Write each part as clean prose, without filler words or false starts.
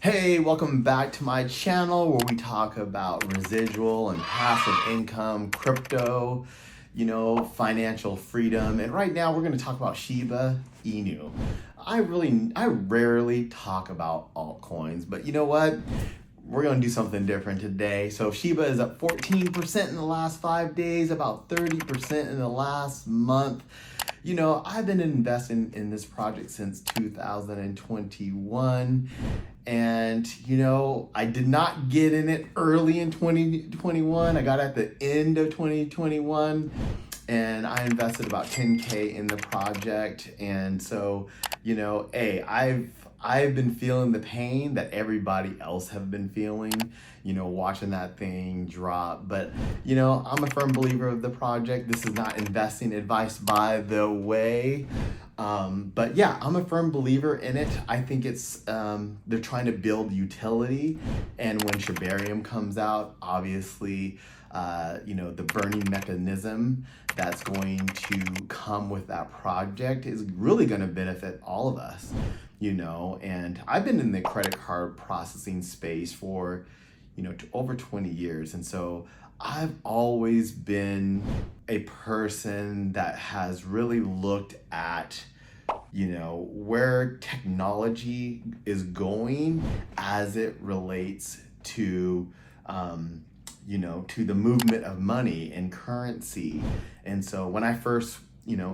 Hey, welcome back to my channel where we talk about residual and passive income, crypto, financial freedom. And right now we're going to talk about Shiba Inu. I rarely talk about altcoins, but you know what? We're going to do something different today. So Shiba is up 14% in the last 5 days, about 30% in the last month. I've been investing in this project since 2021. And, I did not get in it early in 2021. I got at the end of 2021 and I invested about 10K in the project. And so, I've been feeling the pain that everybody else have been feeling, watching that thing drop. But, I'm a firm believer of the project. This is not investing advice, by the way. But yeah, I'm a firm believer in it. I think it's, they're trying to build utility. And when Shiba Inu comes out, obviously, the burning mechanism that's going to come with that project is really going to benefit all of us, and I've been in the credit card processing space for, over 20 years. And so I've always been a person that has really looked at, where technology is going as it relates to, to the movement of money and currency. And so when I first,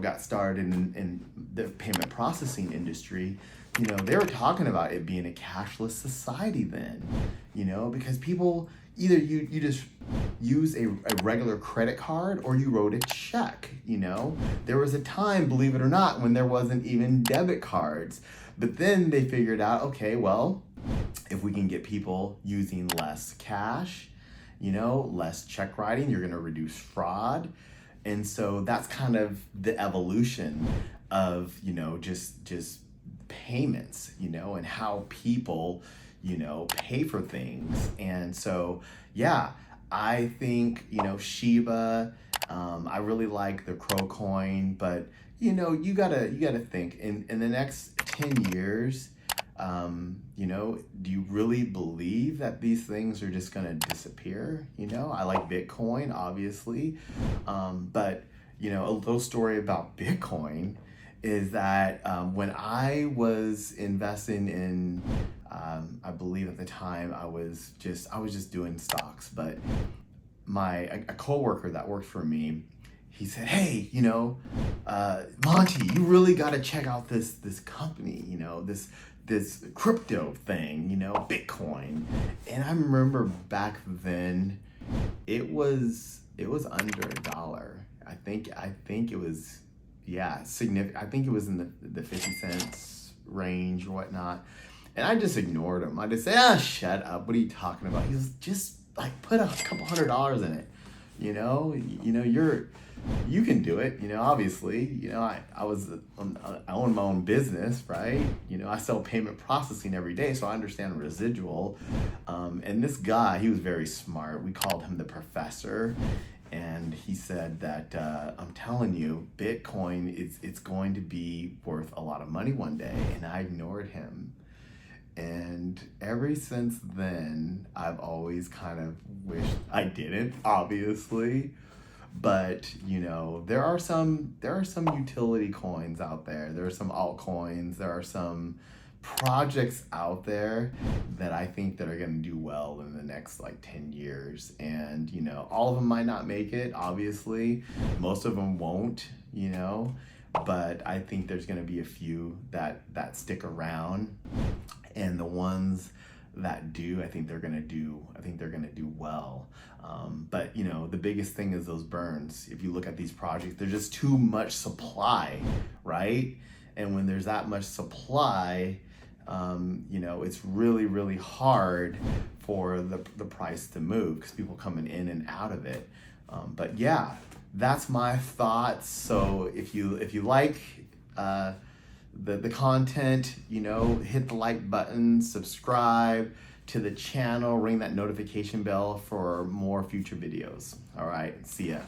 got started in the payment processing industry, they were talking about it being a cashless society then, because people either you just use a regular credit card or you wrote a check. There was a time, believe it or not, when there wasn't even debit cards. But then they figured out, okay, well, if we can get people using less cash, less check writing, you're going to reduce fraud. And so that's kind of the evolution of, just payments, and how people, pay for things. And so, yeah, I think, Shiba, I really like the Crow coin, but, you gotta think in the next 10 years, do you really believe that these things are just gonna disappear? I like Bitcoin, obviously, but, a little story about Bitcoin is that when I was investing in, I believe at the time I was just doing stocks, but a coworker that worked for me, he said, hey, Monte, you really got to check out this company, this crypto thing, Bitcoin. And I remember back then it was under $1. I think it was, yeah, significant. I think it was in the 50 cents range or whatnot. And I just ignored him. I just said, shut up. What are you talking about? He's just like, put a couple $100 in it. You can do it. Obviously, I own my own business, right? I sell payment processing every day, so I understand residual. And this guy, he was very smart. We called him the professor. And he said that, I'm telling you, Bitcoin, it's going to be worth a lot of money one day. And I ignored him. And ever since then, I've always kind of wished I didn't, obviously. But, there are some utility coins out there. There are some altcoins. There are some projects out there that I think that are going to do well in the next 10 years. And, all of them might not make it, obviously. Most of them won't, but I think there's going to be a few that stick around. And the ones that do, I think they're going to do well. But the biggest thing is those burns. If you look at these projects, there's just too much supply, right? And when there's that much supply, it's really, really hard for the price to move because people coming in and out of it. But yeah, that's my thoughts. So if you like the content, hit the like button, subscribe to the channel, ring that notification bell for more future videos. All right, see ya.